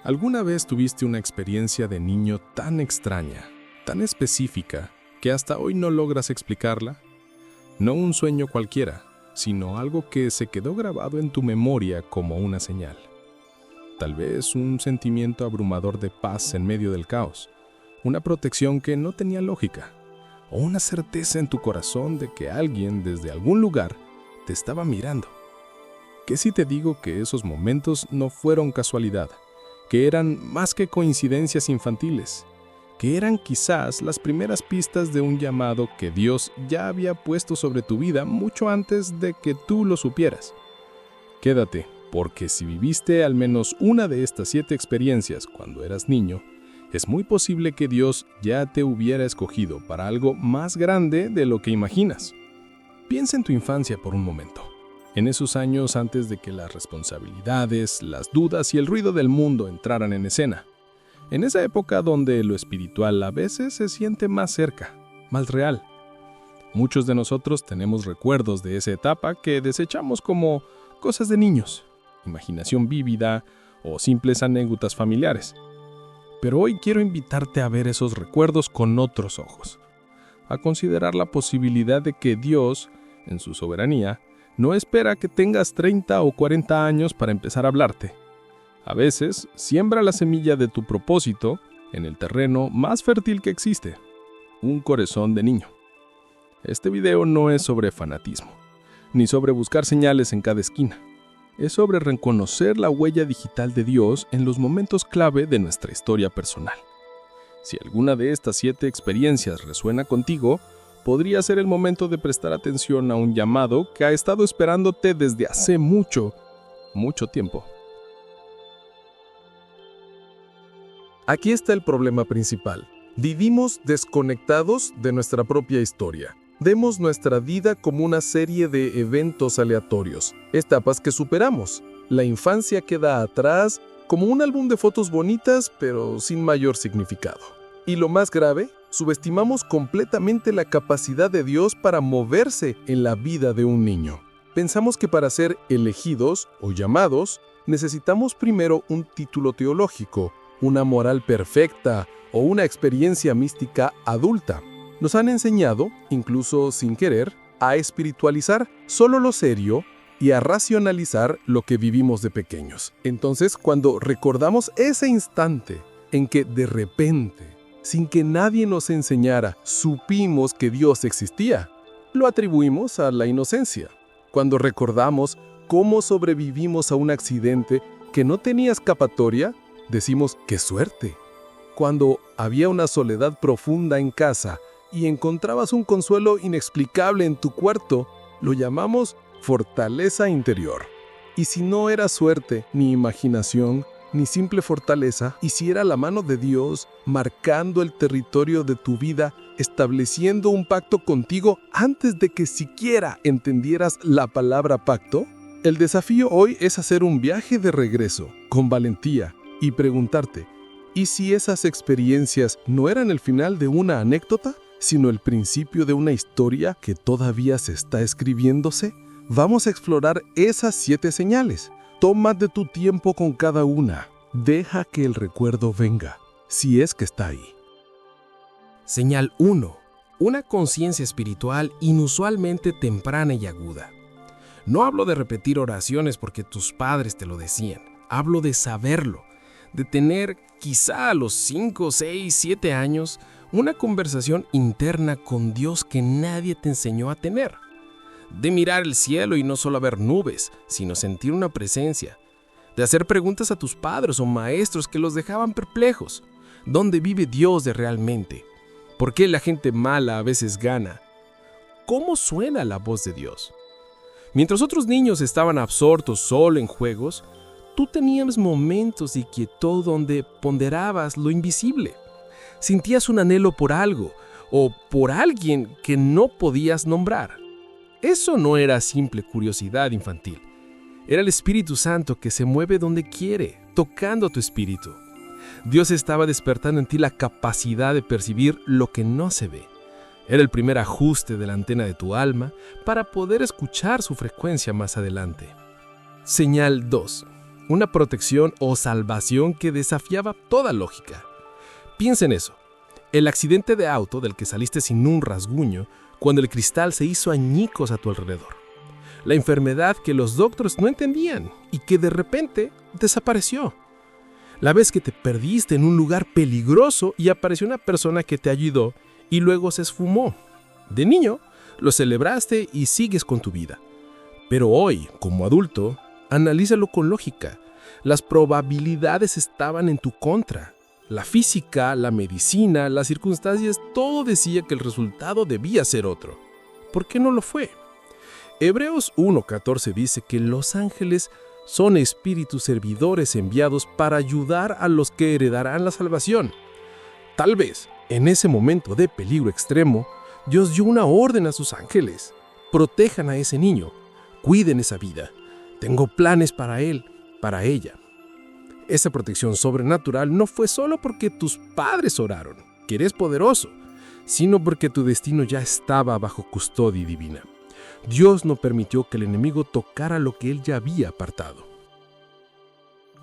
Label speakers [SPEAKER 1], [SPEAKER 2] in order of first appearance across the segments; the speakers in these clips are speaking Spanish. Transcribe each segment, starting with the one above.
[SPEAKER 1] ¿Alguna vez tuviste una experiencia de niño tan extraña, tan específica, que hasta hoy no logras explicarla? No un sueño cualquiera, sino algo que se quedó grabado en tu memoria como una señal. Tal vez un sentimiento abrumador de paz en medio del caos, una protección que no tenía lógica, o una certeza en tu corazón de que alguien desde algún lugar te estaba mirando. ¿Qué si te digo que esos momentos no fueron casualidad, que eran más que coincidencias infantiles, que eran quizás las primeras pistas de un llamado que Dios ya había puesto sobre tu vida mucho antes de que tú lo supieras? Quédate, porque si viviste al menos una de estas 7 experiencias cuando eras niño, es muy posible que Dios ya te hubiera escogido para algo más grande de lo que imaginas. Piensa en tu infancia por un momento. En esos años antes de que las responsabilidades, las dudas y el ruido del mundo entraran en escena. En esa época donde lo espiritual a veces se siente más cerca, más real. Muchos de nosotros tenemos recuerdos de esa etapa que desechamos como cosas de niños, imaginación vívida o simples anécdotas familiares. Pero hoy quiero invitarte a ver esos recuerdos con otros ojos, a considerar la posibilidad de que Dios, en su soberanía, no espera que tengas 30 o 40 años para empezar a hablarte. A veces, siembra la semilla de tu propósito en el terreno más fértil que existe, un corazón de niño. Este video no es sobre fanatismo, ni sobre buscar señales en cada esquina. Es sobre reconocer la huella digital de Dios en los momentos clave de nuestra historia personal. Si alguna de estas 7 experiencias resuena contigo, podría ser el momento de prestar atención a un llamado que ha estado esperándote desde hace mucho, mucho tiempo.
[SPEAKER 2] Aquí está el problema principal. Vivimos desconectados de nuestra propia historia. Vemos nuestra vida como una serie de eventos aleatorios, etapas que superamos. La infancia queda atrás como un álbum de fotos bonitas, pero sin mayor significado. Y lo más grave, subestimamos completamente la capacidad de Dios para moverse en la vida de un niño. Pensamos que para ser elegidos o llamados, necesitamos primero un título teológico, una moral perfecta o una experiencia mística adulta. Nos han enseñado, incluso sin querer, a espiritualizar solo lo serio y a racionalizar lo que vivimos de pequeños. Entonces, cuando recordamos ese instante en que de repente, sin que nadie nos enseñara, supimos que Dios existía, lo atribuimos a la inocencia. Cuando recordamos cómo sobrevivimos a un accidente que no tenía escapatoria, decimos ¡qué suerte! Cuando había una soledad profunda en casa y encontrabas un consuelo inexplicable en tu cuarto, lo llamamos fortaleza interior. Y si no era suerte, ni imaginación, ni simple fortaleza, y si era la mano de Dios marcando el territorio de tu vida, estableciendo un pacto contigo antes de que siquiera entendieras la palabra pacto, el desafío hoy es hacer un viaje de regreso, con valentía, y preguntarte, ¿y si esas experiencias no eran el final de una anécdota, sino el principio de una historia que todavía se está escribiéndose? Vamos a explorar esas 7 señales. Tómate tu tiempo con cada una. Deja que el recuerdo venga, si es que está ahí.
[SPEAKER 3] Señal 1. Una conciencia espiritual inusualmente temprana y aguda. No hablo de repetir oraciones porque tus padres te lo decían. Hablo de saberlo, de tener, quizá a los 5, 6, 7 años, una conversación interna con Dios que nadie te enseñó a tener. De mirar el cielo y no solo ver nubes, sino sentir una presencia. De hacer preguntas a tus padres o maestros que los dejaban perplejos. ¿Dónde vive Dios de realmente? ¿Por qué la gente mala a veces gana? ¿Cómo suena la voz de Dios? Mientras otros niños estaban absortos solo en juegos, tú tenías momentos de quietud donde ponderabas lo invisible. Sentías un anhelo por algo o por alguien que no podías nombrar. Eso no era simple curiosidad infantil. Era el Espíritu Santo que se mueve donde quiere, tocando tu espíritu. Dios estaba despertando en ti la capacidad de percibir lo que no se ve. Era el primer ajuste de la antena de tu alma para poder escuchar su frecuencia más adelante. Señal 2. una protección o salvación que desafiaba toda lógica. Piensa en eso. El accidente de auto del que saliste sin un rasguño cuando el cristal se hizo añicos a tu alrededor. La enfermedad que los doctores no entendían y que de repente desapareció. La vez que te perdiste en un lugar peligroso y apareció una persona que te ayudó y luego se esfumó. De niño, lo celebraste y sigues con tu vida. Pero hoy, como adulto, analízalo con lógica. Las probabilidades estaban en tu contra. La física, la medicina, las circunstancias, todo decía que el resultado debía ser otro. ¿Por qué no lo fue? Hebreos 1:14 dice que los ángeles son espíritus servidores enviados para ayudar a los que heredarán la salvación. Tal vez, en ese momento de peligro extremo, Dios dio una orden a sus ángeles. Protejan a ese niño, cuiden esa vida. Tengo planes para él, para ella. Esa protección sobrenatural no fue solo porque tus padres oraron, que eres poderoso, sino porque tu destino ya estaba bajo custodia divina. Dios no permitió que el enemigo tocara lo que él ya había apartado.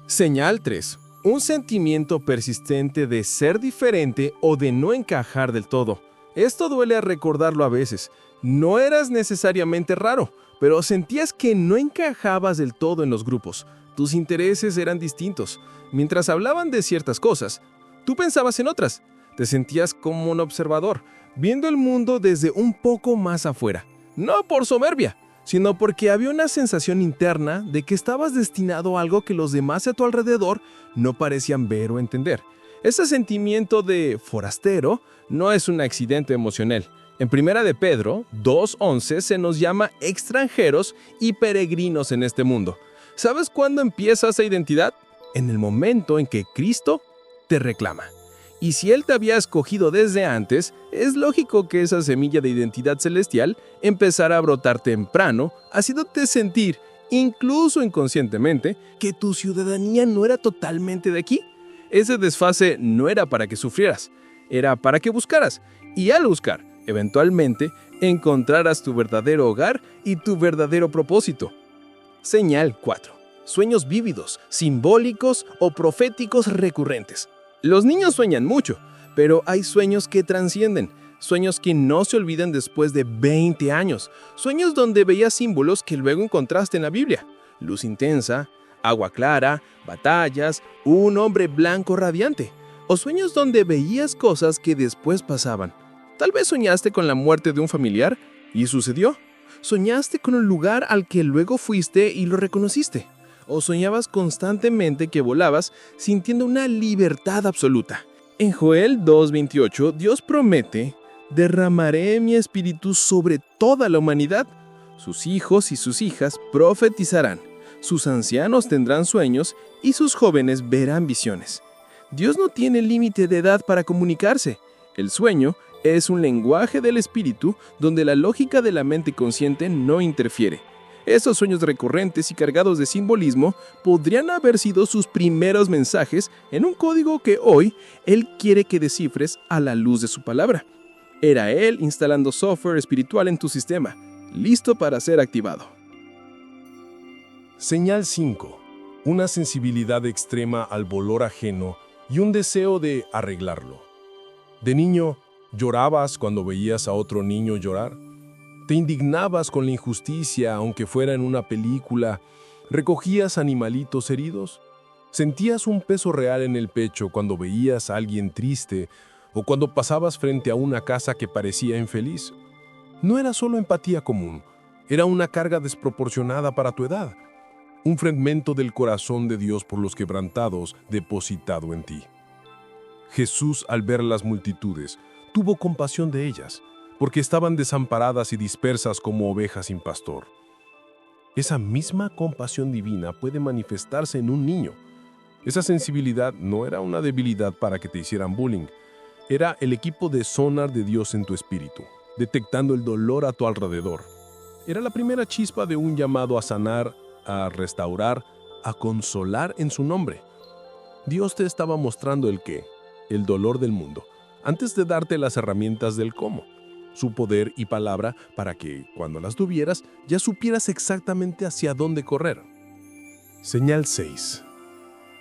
[SPEAKER 4] Señal 3. Un sentimiento persistente de ser diferente o de no encajar del todo. Esto duele a recordarlo a veces. No eras necesariamente raro, pero sentías que no encajabas del todo en los grupos. Tus intereses eran distintos. Mientras hablaban de ciertas cosas, tú pensabas en otras. Te sentías como un observador, viendo el mundo desde un poco más afuera. No por soberbia, sino porque había una sensación interna de que estabas destinado a algo que los demás a tu alrededor no parecían ver o entender. Ese sentimiento de forastero no es un accidente emocional. En 1 de Pedro 2:11 se nos llama extranjeros y peregrinos en este mundo. ¿Sabes cuándo empieza esa identidad? En el momento en que Cristo te reclama. Y si Él te había escogido desde antes, es lógico que esa semilla de identidad celestial empezara a brotar temprano, haciéndote sentir, incluso inconscientemente, que tu ciudadanía no era totalmente de aquí. Ese desfase no era para que sufrieras, era para que buscaras. Y al buscar, eventualmente, encontrarás tu verdadero hogar y tu verdadero propósito. Señal 4. Sueños vívidos, simbólicos o proféticos recurrentes. Los niños sueñan mucho, pero hay sueños que trascienden, sueños que no se olvidan después de 20 años, sueños donde veías símbolos que luego encontraste en la Biblia. Luz intensa, agua clara, batallas, un hombre blanco radiante, o sueños donde veías cosas que después pasaban. Tal vez soñaste con la muerte de un familiar y sucedió. Soñaste con un lugar al que luego fuiste y lo reconociste. O soñabas constantemente que volabas sintiendo una libertad absoluta. En Joel 2:28, Dios promete: derramaré mi espíritu sobre toda la humanidad. Sus hijos y sus hijas profetizarán. Sus ancianos tendrán sueños y sus jóvenes verán visiones. Dios no tiene límite de edad para comunicarse. El sueño es un lenguaje del espíritu donde la lógica de la mente consciente no interfiere. Esos sueños recurrentes y cargados de simbolismo podrían haber sido sus primeros mensajes en un código que hoy Él quiere que descifres a la luz de su palabra. Era Él instalando software espiritual en tu sistema, listo para ser activado.
[SPEAKER 1] Señal 5. Una sensibilidad extrema al dolor ajeno y un deseo de arreglarlo. De niño, ¿llorabas cuando veías a otro niño llorar? ¿Te indignabas con la injusticia, aunque fuera en una película? ¿Recogías animalitos heridos? ¿Sentías un peso real en el pecho cuando veías a alguien triste o cuando pasabas frente a una casa que parecía infeliz? No era solo empatía común, era una carga desproporcionada para tu edad, un fragmento del corazón de Dios por los quebrantados depositado en ti. Jesús, al ver las multitudes, tuvo compasión de ellas, porque estaban desamparadas y dispersas como ovejas sin pastor. Esa misma compasión divina puede manifestarse en un niño. Esa sensibilidad no era una debilidad para que te hicieran bullying, era el equipo de sonar de Dios en tu espíritu, detectando el dolor a tu alrededor. Era la primera chispa de un llamado a sanar, a restaurar, a consolar en su nombre. Dios te estaba mostrando el qué, el dolor del mundo, antes de darte las herramientas del cómo, su poder y palabra para que, cuando las tuvieras, ya supieras exactamente hacia dónde correr. Señal 6.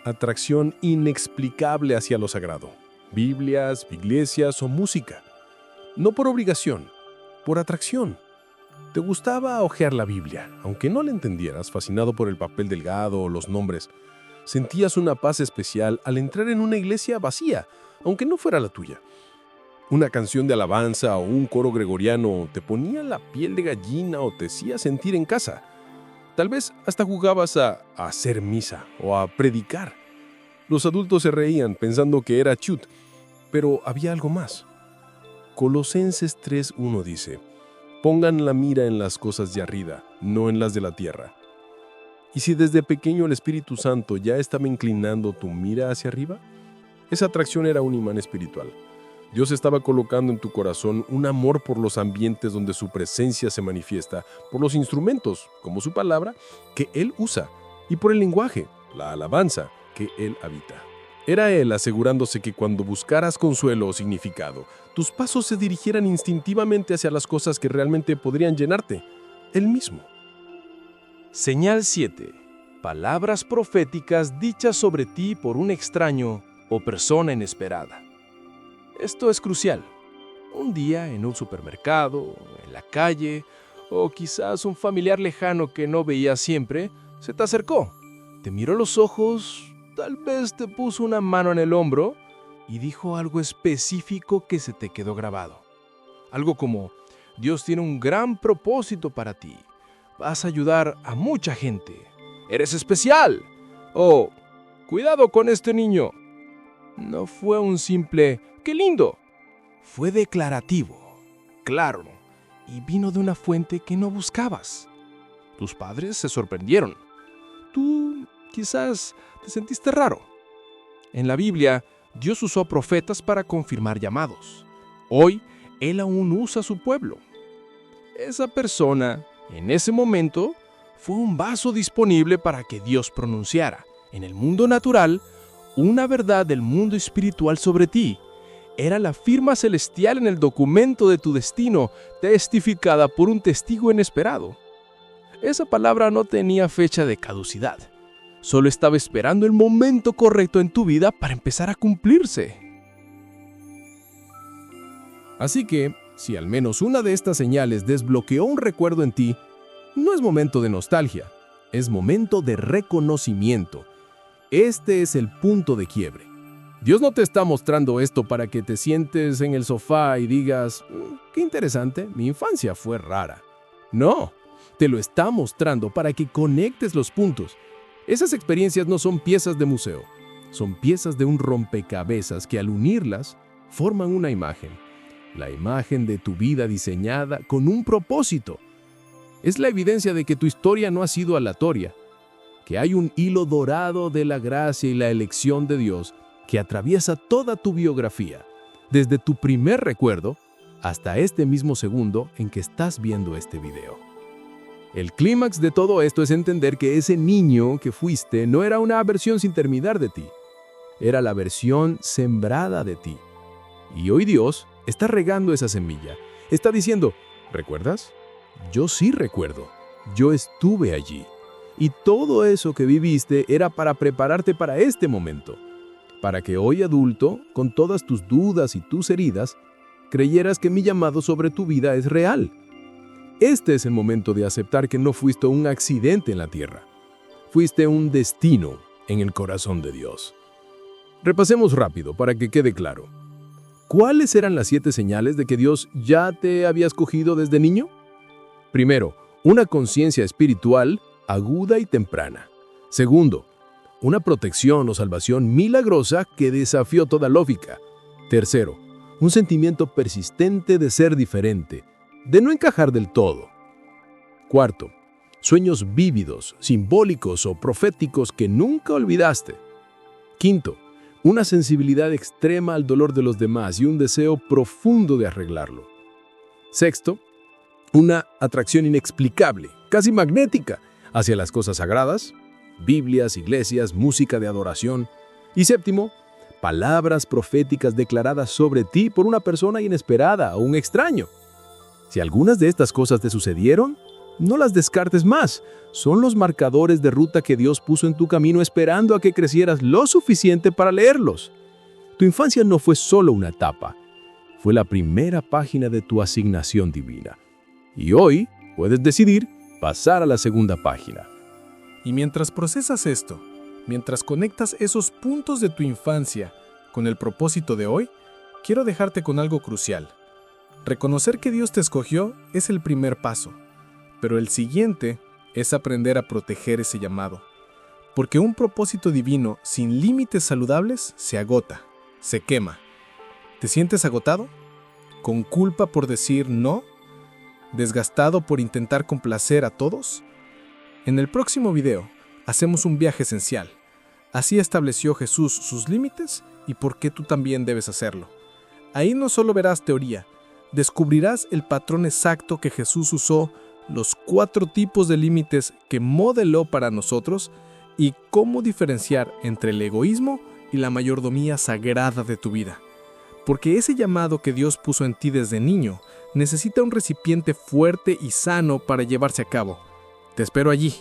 [SPEAKER 1] atracción inexplicable hacia lo sagrado. Biblias, iglesias o música. No por obligación, por atracción. Te gustaba hojear la Biblia, aunque no la entendieras, fascinado por el papel delgado o los nombres. Sentías una paz especial al entrar en una iglesia vacía, aunque no fuera la tuya. Una canción de alabanza o un coro gregoriano te ponía la piel de gallina o te hacía sentir en casa. Tal vez hasta jugabas a hacer misa o a predicar. Los adultos se reían pensando que era chut, pero había algo más. Colosenses 3:1 dice: pongan la mira en las cosas de arriba, no en las de la tierra. ¿Y si desde pequeño el Espíritu Santo ya estaba inclinando tu mira hacia arriba? Esa atracción era un imán espiritual. Dios estaba colocando en tu corazón un amor por los ambientes donde su presencia se manifiesta, por los instrumentos, como su palabra, que Él usa, y por el lenguaje, la alabanza, que Él habita. Era Él asegurándose que cuando buscaras consuelo o significado, tus pasos se dirigieran instintivamente hacia las cosas que realmente podrían llenarte, Él mismo.
[SPEAKER 4] Señal 7. Palabras proféticas dichas sobre ti por un extraño o persona inesperada. Esto es crucial. Un día en un supermercado, en la calle, o quizás un familiar lejano que no veías siempre, se te acercó, te miró los ojos, tal vez te puso una mano en el hombro y dijo algo específico que se te quedó grabado. Algo como: Dios tiene un gran propósito para ti. Vas a ayudar a mucha gente. ¡Eres especial! O cuidado con este niño. No fue un simple ¡qué lindo! Fue declarativo, claro, y vino de una fuente que no buscabas. Tus padres se sorprendieron. Tú quizás te sentiste raro. En la Biblia, Dios usó profetas para confirmar llamados. Hoy, Él aún usa a su pueblo. Esa persona, en ese momento, fue un vaso disponible para que Dios pronunciara, en el mundo natural, una verdad del mundo espiritual sobre ti. Era la firma celestial en el documento de tu destino, testificada por un testigo inesperado. Esa palabra no tenía fecha de caducidad. Solo estaba esperando el momento correcto en tu vida para empezar a cumplirse.
[SPEAKER 1] Así que, si al menos una de estas señales desbloqueó un recuerdo en ti, no es momento de nostalgia, es momento de reconocimiento. Este es el punto de quiebre. Dios no te está mostrando esto para que te sientes en el sofá y digas: qué interesante, mi infancia fue rara. No, te lo está mostrando para que conectes los puntos. Esas experiencias no son piezas de museo, son piezas de un rompecabezas que al unirlas forman una imagen. La imagen de tu vida diseñada con un propósito. Es la evidencia de que tu historia no ha sido aleatoria, que hay un hilo dorado de la gracia y la elección de Dios que atraviesa toda tu biografía, desde tu primer recuerdo hasta este mismo segundo en que estás viendo este video. El clímax de todo esto es entender que ese niño que fuiste no era una versión sin terminar de ti, era la versión sembrada de ti. Y hoy Dios está regando esa semilla, está diciendo: ¿recuerdas? Yo sí recuerdo, yo estuve allí. Y todo eso que viviste era para prepararte para este momento. Para que hoy adulto, con todas tus dudas y tus heridas, creyeras que mi llamado sobre tu vida es real. Este es el momento de aceptar que no fuiste un accidente en la tierra. Fuiste un destino en el corazón de Dios. Repasemos rápido para que quede claro. ¿Cuáles eran las 7 señales de que Dios ya te había escogido desde niño? Primero, una conciencia espiritual aguda y temprana. Segundo, una protección o salvación milagrosa que desafió toda lógica. Tercero, un sentimiento persistente de ser diferente, de no encajar del todo. Cuarto, sueños vívidos, simbólicos o proféticos que nunca olvidaste. Quinto, una sensibilidad extrema al dolor de los demás y un deseo profundo de arreglarlo. Sexto, una atracción inexplicable, casi magnética, hacia las cosas sagradas, Biblias, iglesias, música de adoración. Y séptimo, palabras proféticas declaradas sobre ti por una persona inesperada o un extraño. Si algunas de estas cosas te sucedieron,
[SPEAKER 4] No las descartes más. Son los marcadores de ruta que Dios puso en tu camino esperando a que crecieras lo suficiente para leerlos. Tu infancia no fue solo una etapa, fue la primera página de tu asignación divina. Y hoy puedes decidir pasar a la segunda página.
[SPEAKER 1] Y mientras procesas esto, mientras conectas esos puntos de tu infancia con el propósito de hoy, quiero dejarte con algo crucial. Reconocer que Dios te escogió es el primer paso, pero el siguiente es aprender a proteger ese llamado. Porque un propósito divino sin límites saludables se agota, se quema. ¿Te sientes agotado? ¿Con culpa por decir no? ¿Desgastado por intentar complacer a todos? En el próximo video hacemos un viaje esencial. Así estableció Jesús sus límites y por qué tú también debes hacerlo. Ahí no solo verás teoría, descubrirás el patrón exacto que Jesús usó, los 4 tipos de límites que modeló para nosotros y cómo diferenciar entre el egoísmo y la mayordomía sagrada de tu vida. Porque ese llamado que Dios puso en ti desde niño necesita un recipiente fuerte y sano para llevarse a cabo. Te espero allí.